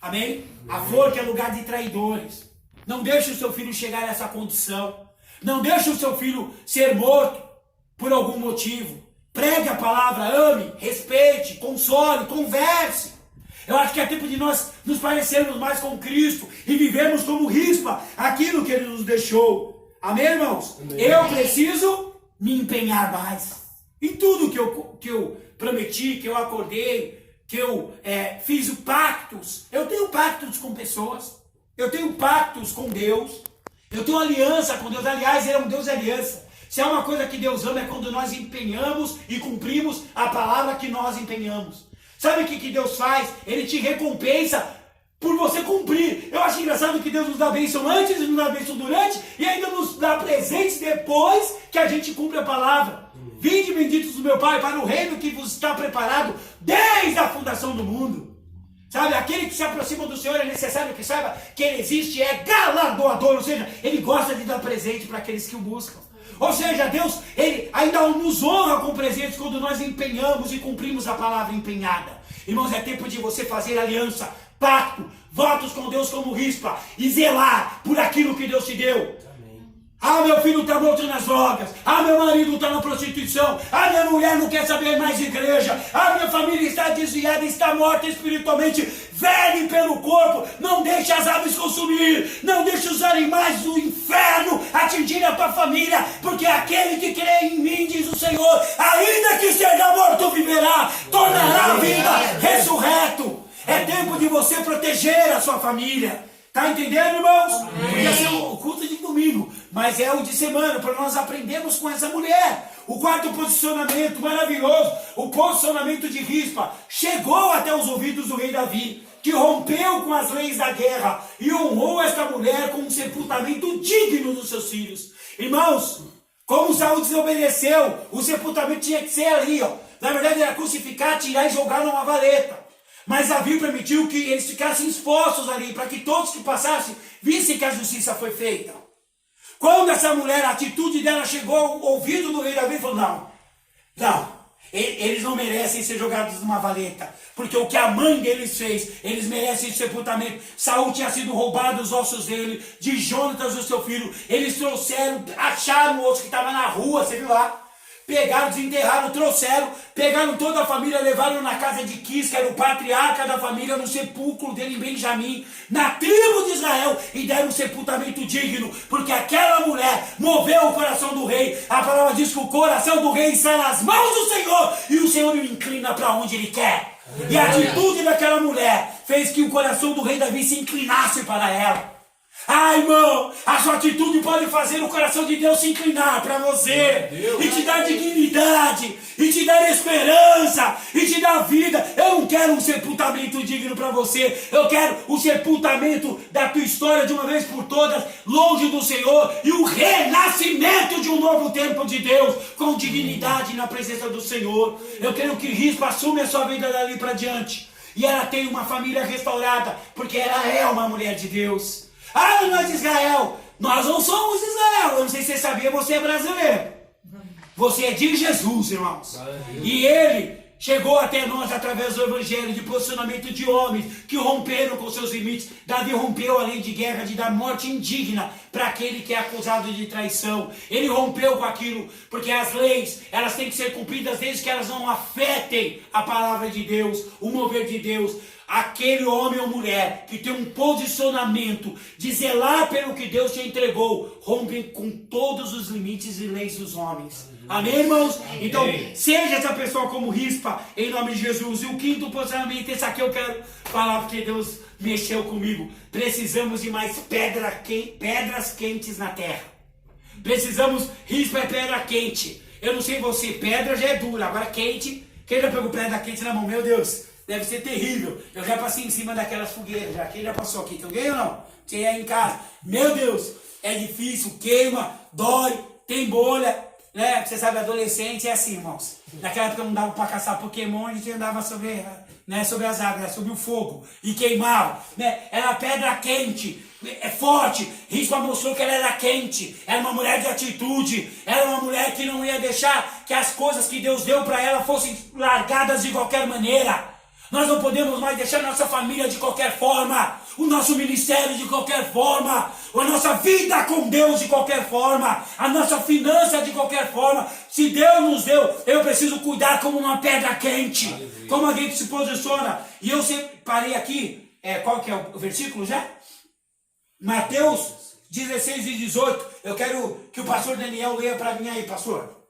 Amém? A flor que é lugar de traidores. Não deixe o seu filho chegar a essa condição. Não deixe o seu filho ser morto por algum motivo. Pregue a palavra, ame, respeite, console, converse. Eu acho que é tempo de nós nos parecermos mais com Cristo e vivermos como rispa aquilo que Ele nos deixou. Amém, irmãos? Amém. Eu preciso me empenhar mais em tudo que eu prometi, que eu acordei, que eu fiz pactos. Eu tenho pactos com pessoas, eu tenho pactos com Deus, eu tenho aliança com Deus. Aliás, Ele é um Deus de aliança. Se há uma coisa que Deus ama é quando nós empenhamos e cumprimos a palavra que nós empenhamos. Sabe o que Deus faz? Ele te recompensa por você cumprir. Eu acho engraçado que Deus nos dá bênção antes, nos dá bênção durante e ainda nos dá presentes depois que a gente cumpre a palavra. Vinde benditos do meu Pai para o reino que vos está preparado desde a fundação do mundo. Sabe, aquele que se aproxima do Senhor é necessário que saiba que Ele existe, é galardoador, ou seja, Ele gosta de dar presente para aqueles que o buscam. Ou seja, Deus, Ele ainda nos honra com presentes quando nós empenhamos e cumprimos a palavra empenhada. Irmãos, é tempo de você fazer aliança, pacto, votos com Deus como rispa e zelar por aquilo que Deus te deu. Ah, meu filho está morto nas drogas. Ah, meu marido está na prostituição. Ah, minha mulher não quer saber mais de igreja. Ah, minha família está desviada, está morta espiritualmente. Vele pelo corpo. Não deixe as aves consumir. Não deixe os animais do inferno atingirem a tua família. Porque aquele que crê em mim, diz o Senhor, ainda que seja morto, viverá. Tornará a vida ressurreto. É tempo de você proteger a sua família. Tá entendendo, irmãos? Podia ser o culto de domingo, mas é o de semana, para nós aprendermos com essa mulher. O quarto posicionamento maravilhoso, o posicionamento de rispa, chegou até os ouvidos do rei Davi, que rompeu com as leis da guerra e honrou esta mulher com um sepultamento digno dos seus filhos. Irmãos, como Saul desobedeceu, o sepultamento tinha que ser ali, ó. Na verdade era crucificar, tirar e jogar numa valeta. Mas Davi permitiu que eles ficassem expostos ali, para que todos que passassem vissem que a justiça foi feita. Quando essa mulher, a atitude dela chegou ao ouvido do rei Davi, falou, não, eles não merecem ser jogados numa valeta, porque o que a mãe deles fez, eles merecem sepultamento. Saul tinha sido roubado os ossos dele, de Jonatas, o seu filho. Eles trouxeram, acharam o osso que estava na rua, você viu lá? Pegaram, desenterraram, trouxeram, pegaram toda a família, levaram na casa de Quis, que era o patriarca da família, no sepulcro dele em Benjamim, na tribo de Israel, e deram um sepultamento digno, porque aquela mulher moveu o coração do rei. A palavra diz que o coração do rei está nas mãos do Senhor, e o Senhor o inclina para onde ele quer. E a atitude daquela mulher fez que o coração do rei Davi se inclinasse para ela. Ah, irmão, a sua atitude pode fazer o coração de Deus se inclinar para você e te dar dignidade, e te dar esperança, e te dar vida. Eu não quero um sepultamento digno para você, eu quero o sepultamento da tua história de uma vez por todas, longe do Senhor, e o renascimento de um novo tempo de Deus, com dignidade na presença do Senhor. Eu quero que Rispa assume a sua vida dali para diante, e ela tenha uma família restaurada, porque ela é uma mulher de Deus. Ah, nós de Israel, nós não somos de Israel. Eu não sei se você sabia, você é brasileiro. Você é de Jesus, irmãos. E ele chegou até nós através do evangelho, de posicionamento de homens que romperam com seus limites. Davi rompeu a lei de guerra de dar morte indigna para aquele que é acusado de traição. Ele rompeu com aquilo, porque as leis, elas têm que ser cumpridas desde que elas não afetem a palavra de Deus, o mover de Deus. Aquele homem ou mulher que tem um posicionamento de zelar pelo que Deus te entregou, rompe com todos os limites e leis dos homens. Amém, irmãos? Então, seja essa pessoa como Rispa, em nome de Jesus. E o quinto posicionamento, esse aqui eu quero falar porque Deus mexeu comigo. Precisamos de mais pedras quentes na terra. Precisamos, Rispa é pedra quente. Eu não sei você, pedra já é dura, agora quente. Quem já pegou pedra quente na mão? Meu Deus! Deve ser terrível. Eu já passei em cima daquelas fogueiras. Já. Quem já passou aqui? Alguém ou não? Você é em casa. Meu Deus, é difícil, queima, dói, tem bolha. Né? Você sabe, adolescente é assim, irmãos. Naquela época não dava para caçar Pokémon, a gente andava sobre, né, sobre as águas, sobre o fogo. E queimava. Né? Era pedra quente. É forte. Rispa mostrou que ela era quente. Era uma mulher de atitude. Era uma mulher que não ia deixar que as coisas que Deus deu para ela fossem largadas de qualquer maneira. Nós não podemos mais deixar nossa família de qualquer forma, o nosso ministério de qualquer forma, a nossa vida com Deus de qualquer forma, a nossa finança de qualquer forma. Se Deus nos deu, eu preciso cuidar como uma pedra quente, como alguém que se posiciona. E eu separei aqui, qual que é o versículo já? Mateus 16 e 18. Eu quero que o pastor Daniel leia para mim aí, pastor.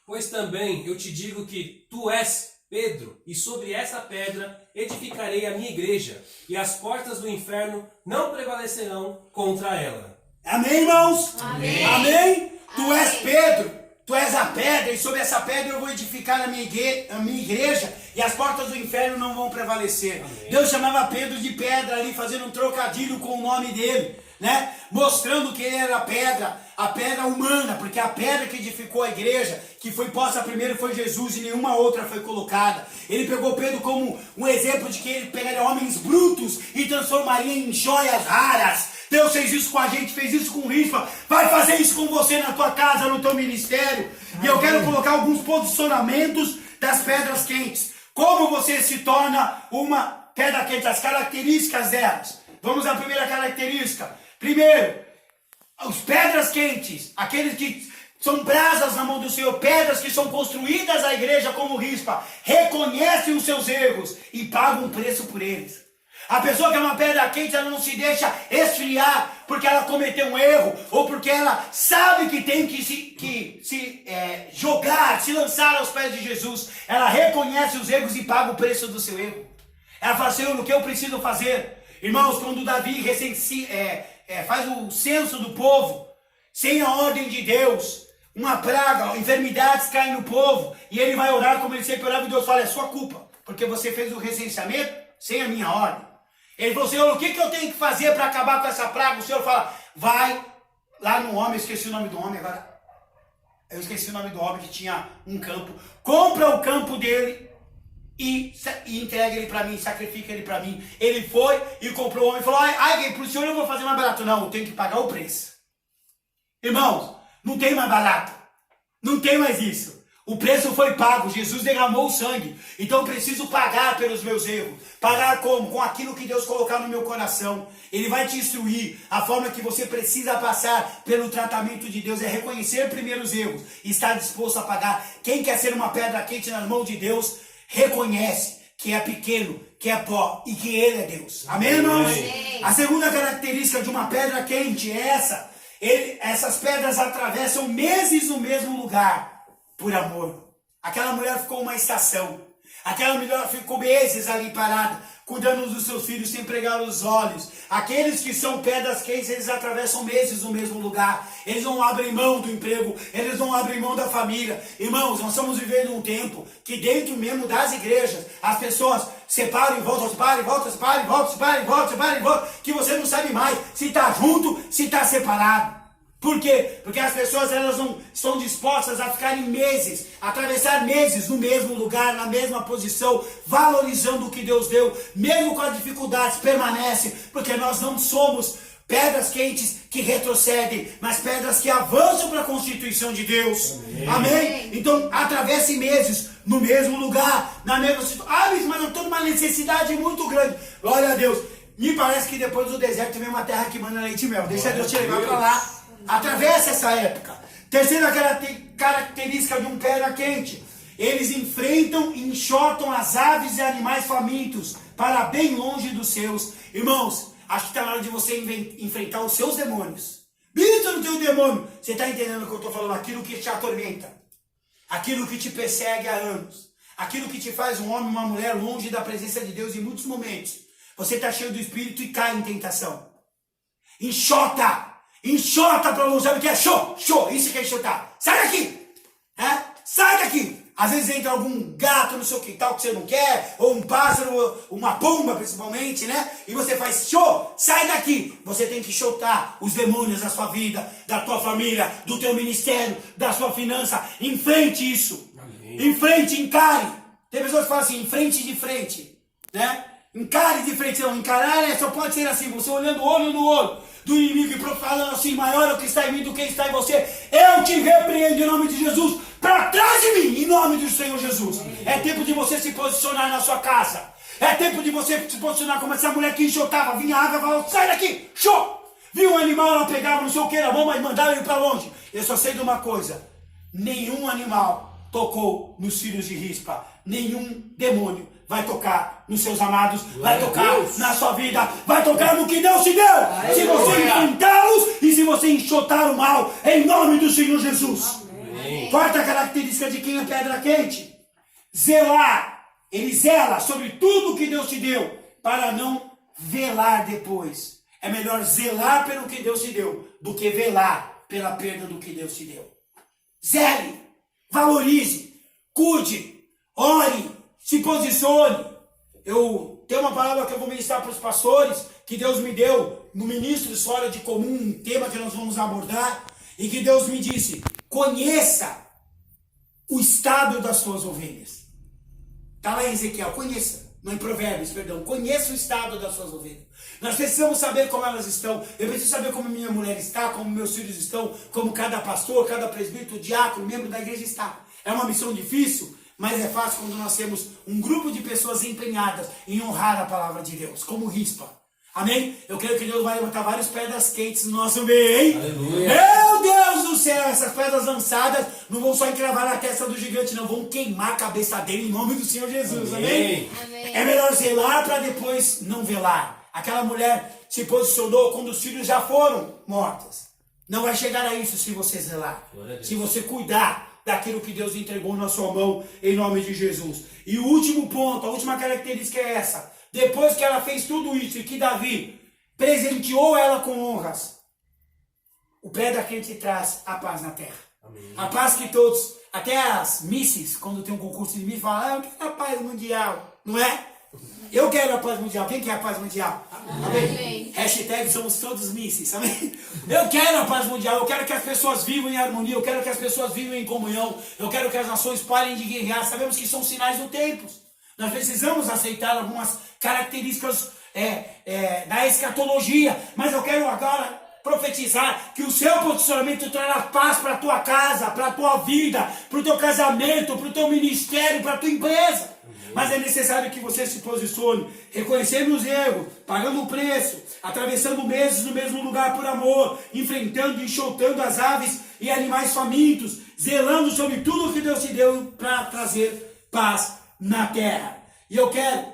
Pois também eu te digo que tu és Pedro, e sobre essa pedra edificarei a minha igreja, e as portas do inferno não prevalecerão contra ela. Amém, irmãos? Amém. Amém? Tu és Pedro, tu és a pedra, e sobre essa pedra eu vou edificar a minha igreja, e as portas do inferno não vão prevalecer. Amém. Deus chamava Pedro de pedra ali, fazendo um trocadilho com o nome dele, né? Mostrando que ele era a pedra humana, porque a pedra que edificou a igreja, que foi posta primeiro foi Jesus e nenhuma outra foi colocada. Ele pegou Pedro como um exemplo de que ele pegaria homens brutos e transformaria em joias raras. Deus fez isso com a gente, fez isso com o Rispa, vai fazer isso com você na tua casa, no teu ministério. E eu quero colocar alguns posicionamentos das pedras quentes. Como você se torna uma pedra quente, as características delas. Vamos à primeira característica. Primeiro, as pedras quentes, aqueles que são brasas na mão do Senhor, pedras que são construídas à igreja como Rispa, reconhecem os seus erros e pagam um preço por eles. A pessoa que é uma pedra quente, ela não se deixa esfriar porque ela cometeu um erro ou porque ela sabe que tem que se jogar, se lançar aos pés de Jesus. Ela reconhece os erros e paga o preço do seu erro. Ela fala, Senhor, o que eu preciso fazer? Irmãos, quando Davi faz o censo do povo, sem a ordem de Deus, uma praga, enfermidades caem no povo, e ele vai orar como ele sempre orava, e Deus fala, é sua culpa, porque você fez o recenseamento sem a minha ordem. Ele falou, Senhor, o que eu tenho que fazer para acabar com essa praga? O Senhor fala, vai lá no homem, eu esqueci o nome do homem agora, eu esqueci o nome do homem que tinha um campo, compra o campo dele, e entrega ele para mim, sacrifica ele para mim. Ele foi e comprou o homem e falou, pro senhor eu vou fazer mais barato. Não, eu tenho que pagar o preço. Irmãos, não tem mais barato. Não tem mais isso. O preço foi pago, Jesus derramou o sangue. Então eu preciso pagar pelos meus erros. Pagar como? Com aquilo que Deus colocar no meu coração. Ele vai te instruir. A forma que você precisa passar pelo tratamento de Deus é reconhecer primeiro os erros e estar disposto a pagar. Quem quer ser uma pedra quente nas mãos de Deus, reconhece que é pequeno, que é pó e que Ele é Deus. Amém, irmãos? Amém. A segunda característica de uma pedra quente é essa. Essas pedras atravessam meses no mesmo lugar. Por amor. Aquela mulher ficou uma estação. Aquela mulher ficou meses ali parada, cuidando dos seus filhos sem pregar os olhos. Aqueles que são pedras quentes, eles atravessam meses no mesmo lugar. Eles não abrem mão do emprego, eles não abrem mão da família. Irmãos, nós estamos vivendo um tempo que dentro mesmo das igrejas, as pessoas separam e voltam, separam e voltam, separam e voltam, separam e voltam, separam e voltam, que você não sabe mais se está junto, se está separado. Por quê? Porque as pessoas elas não estão dispostas a ficarem meses, a atravessar meses no mesmo lugar, na mesma posição, valorizando o que Deus deu, mesmo com as dificuldades, permanece, porque nós não somos pedras quentes que retrocedem, mas pedras que avançam para a constituição de Deus. Amém? Então, atravesse meses no mesmo lugar, na mesma situação. Mas eu estou numa necessidade muito grande. Glória a Deus. Me parece que depois do deserto vem uma terra que manda leite e mel. Deixa Deus te levar para lá. Atravessa essa época. Terceira característica de um pedra quente. Eles enfrentam e enxotam as aves e animais famintos para bem longe dos seus. Irmãos, acho que está na hora de você enfrentar os seus demônios. Bita no teu demônio. Você está entendendo o que eu estou falando? Aquilo que te atormenta. Aquilo que te persegue há anos. Aquilo que te faz um homem, uma mulher longe da presença de Deus em muitos momentos. Você está cheio do Espírito e cai em tentação. Enxota. Enxota para longe, sabe o que é? Show, isso que é enxotar. Sai daqui, sai daqui. Às vezes entra algum gato no seu quintal que você não quer, ou um pássaro, uma pomba principalmente, né? E você faz sai daqui. Você tem que enxotar os demônios da sua vida, da tua família, do teu ministério, da sua finança. Enfrente isso. Amém. Enfrente, encare. Tem pessoas que falam assim, enfrente de frente, né? Encare de frente, não, encarar só pode ser assim, você olhando olho no olho do inimigo e falando assim, maior é o que está em mim do que está em você. Eu te repreendo em nome de Jesus, para trás de mim, em nome do Senhor Jesus. É tempo de você se posicionar na sua casa. É tempo de você se posicionar como essa mulher que enxotava, vinha a água e falava, sai daqui, viu um animal, ela pegava, não sei o que era bom, mas mandava ele para longe. Eu só sei de uma coisa, nenhum animal tocou nos filhos de Rispa, nenhum demônio vai tocar nos seus amados, vai tocar na sua vida, vai tocar no que Deus te deu. Se você enfrentá-los e se você enxotar o mal, em nome do Senhor Jesus. Amém. Quarta característica de quem é pedra quente: zelar. Ele zela sobre tudo que Deus te deu, para não velar depois. É melhor zelar pelo que Deus te deu, do que velar pela perda do que Deus te deu. Zele, valorize, cuide, ore, se posicione. Eu tenho uma palavra que eu vou ministrar para os pastores, que Deus me deu no Ministros Fora de Comum, um tema que nós vamos abordar, e que Deus me disse, conheça o estado das suas ovelhas. Está lá em Ezequiel, conheça, não em Provérbios, perdão, conheça o estado das suas ovelhas. Nós precisamos saber como elas estão, eu preciso saber como minha mulher está, como meus filhos estão, como cada pastor, cada presbítero, diácono, membro da igreja está. É uma missão difícil, mas é fácil quando nós temos um grupo de pessoas empenhadas em honrar a palavra de Deus, como Rispa. Amém? Eu creio que Deus vai levantar várias pedras quentes no nosso meio, hein? Aleluia. Meu Deus do céu, essas pedras lançadas não vão só encravar na testa do gigante, não, vão queimar a cabeça dele em nome do Senhor Jesus. Amém? Amém. É melhor zelar para depois não velar. Aquela mulher se posicionou quando os filhos já foram mortos. Não vai chegar a isso se você zelar, se você cuidar daquilo que Deus entregou na sua mão, em nome de Jesus. E o último ponto, a última característica é essa. Depois que ela fez tudo isso e que Davi presenteou ela com honras, o pedra quente traz a paz na terra. Amém. A paz que todos, até as misses, quando tem um concurso de miss, falam, eu quero a paz mundial, não é? Eu quero a paz mundial. Quem quer a paz mundial? Amém. Hashtag somos todos misses. Amém? Eu quero a paz mundial. Eu quero que as pessoas vivam em harmonia. Eu quero que as pessoas vivam em comunhão. Eu quero que as nações parem de guerrear. Sabemos que são sinais do tempo. Nós precisamos aceitar algumas características da escatologia. Mas eu quero agora profetizar que o seu posicionamento trará paz para a tua casa, para a tua vida, para o teu casamento, para o teu ministério, para a tua empresa. Mas é necessário que você se posicione, reconhecendo os erros, pagando o preço, atravessando meses no mesmo lugar por amor, enfrentando e enxotando as aves e animais famintos, zelando sobre tudo que Deus te deu para trazer paz na terra. E eu quero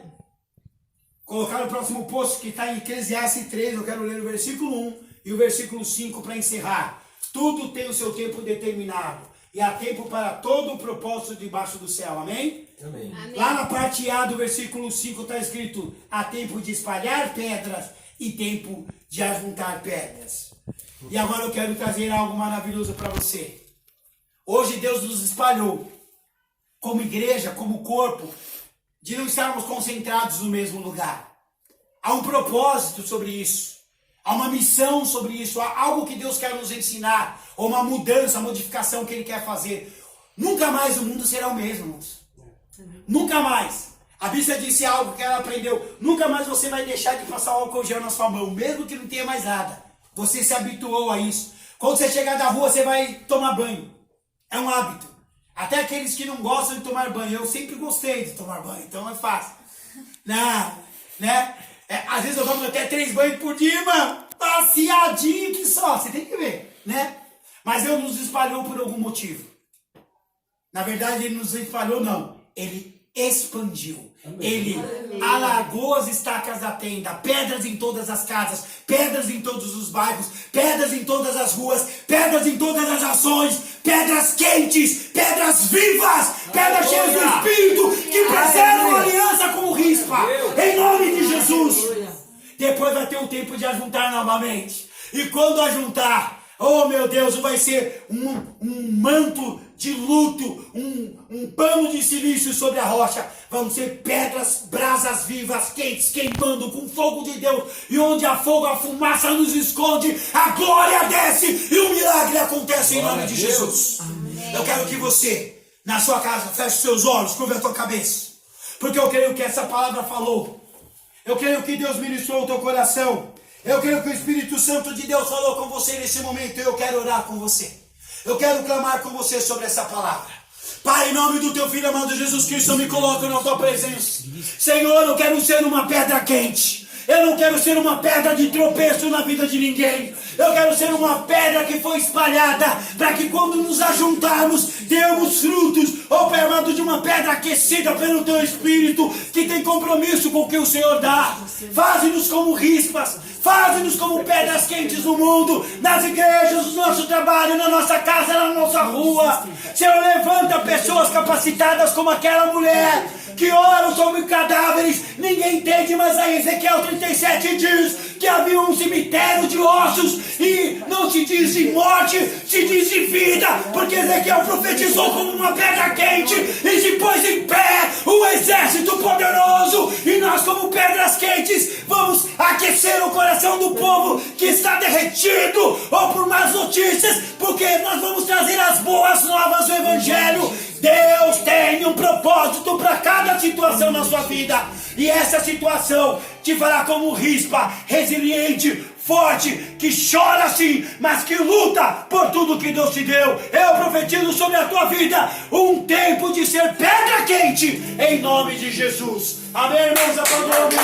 colocar o próximo post que está em Eclesiastes 3, eu quero ler o versículo 1 e o versículo 5 para encerrar. Tudo tem o seu tempo determinado. E há tempo para todo o propósito debaixo do céu. Amém? Amém. Lá na parte A do versículo 5 está escrito: há tempo de espalhar pedras e tempo de ajuntar pedras. E agora eu quero trazer algo maravilhoso para você. Hoje Deus nos espalhou como igreja, como corpo, de não estarmos concentrados no mesmo lugar. Há um propósito sobre isso. Há uma missão sobre isso, há algo que Deus quer nos ensinar, ou uma mudança, uma modificação que Ele quer fazer. Nunca mais o mundo será o mesmo, irmãos. Nunca mais. A Bíblia disse algo que ela aprendeu. Nunca mais você vai deixar de passar o álcool gel na sua mão, mesmo que não tenha mais nada. Você se habituou a isso. Quando você chegar da rua, você vai tomar banho. É um hábito. Até aqueles que não gostam de tomar banho. Eu sempre gostei de tomar banho, então é fácil. Não, né? Às vezes eu tomo até 3 banhos por dia, mano. Passeadinho que só. Você tem que ver, né? Mas Deus nos espalhou por algum motivo. Na verdade, Ele nos espalhou, não. Ele expandiu. Amém. Ele alargou as estacas da tenda, pedras em todas as casas, pedras em todos os bairros, pedras em todas as ruas, pedras em todas as ações, pedras quentes, pedras vivas, pedras cheias do Espírito, que preservam a aliança com o rispa. Em nome de Jesus. Depois vai ter um tempo de ajuntar novamente. E quando ajuntar, oh meu Deus, vai ser um manto de luto, um pano de silício sobre a rocha. Vão ser pedras, brasas vivas, quentes, queimando com fogo de Deus. E onde há fogo, a fumaça nos esconde, a glória desce e o milagre acontece em nome de Jesus. Amém. Eu quero que você, na sua casa, feche seus olhos, curva a tua cabeça. Porque eu creio que essa palavra falou. Eu creio que Deus ministrou o teu coração. Eu creio que o Espírito Santo de Deus falou com você nesse momento. E eu quero orar com você. Eu quero clamar com você sobre essa palavra. Pai, em nome do teu Filho amado Jesus Cristo, eu me coloco na tua presença. Senhor, eu quero ser uma pedra quente. Eu não quero ser uma pedra de tropeço na vida de ninguém. Eu quero ser uma pedra que foi espalhada, para que quando nos ajuntarmos, demos frutos, ou permado de uma pedra aquecida pelo teu Espírito, que tem compromisso com o que o Senhor dá. Faze-nos como rispas, faze-nos como pedras quentes no mundo, nas igrejas, no nosso trabalho, na nossa casa, na nossa rua. Senhor, levanta pessoas capacitadas como aquela mulher que oram sobre cadáveres. Ninguém entende, mas aí Ezequiel 37 diz que havia um cemitério de ossos, e não se diz de morte, se diz de vida, porque Ezequiel profetizou como uma pedra quente e se pôs em pé um exército poderoso, e nós como pedras quentes vamos aquecer o coração do povo que está derretido ou por más notícias, porque nós vamos trazer as boas novas do Evangelho. Deus tem um propósito para cada situação na sua vida, e essa situação te fará como rispa, resiliente, forte, que chora sim, mas que luta por tudo que Deus te deu. Eu profetizo sobre a tua vida um tempo de ser pedra quente, em nome de Jesus. Amém, irmãos? Aplausos.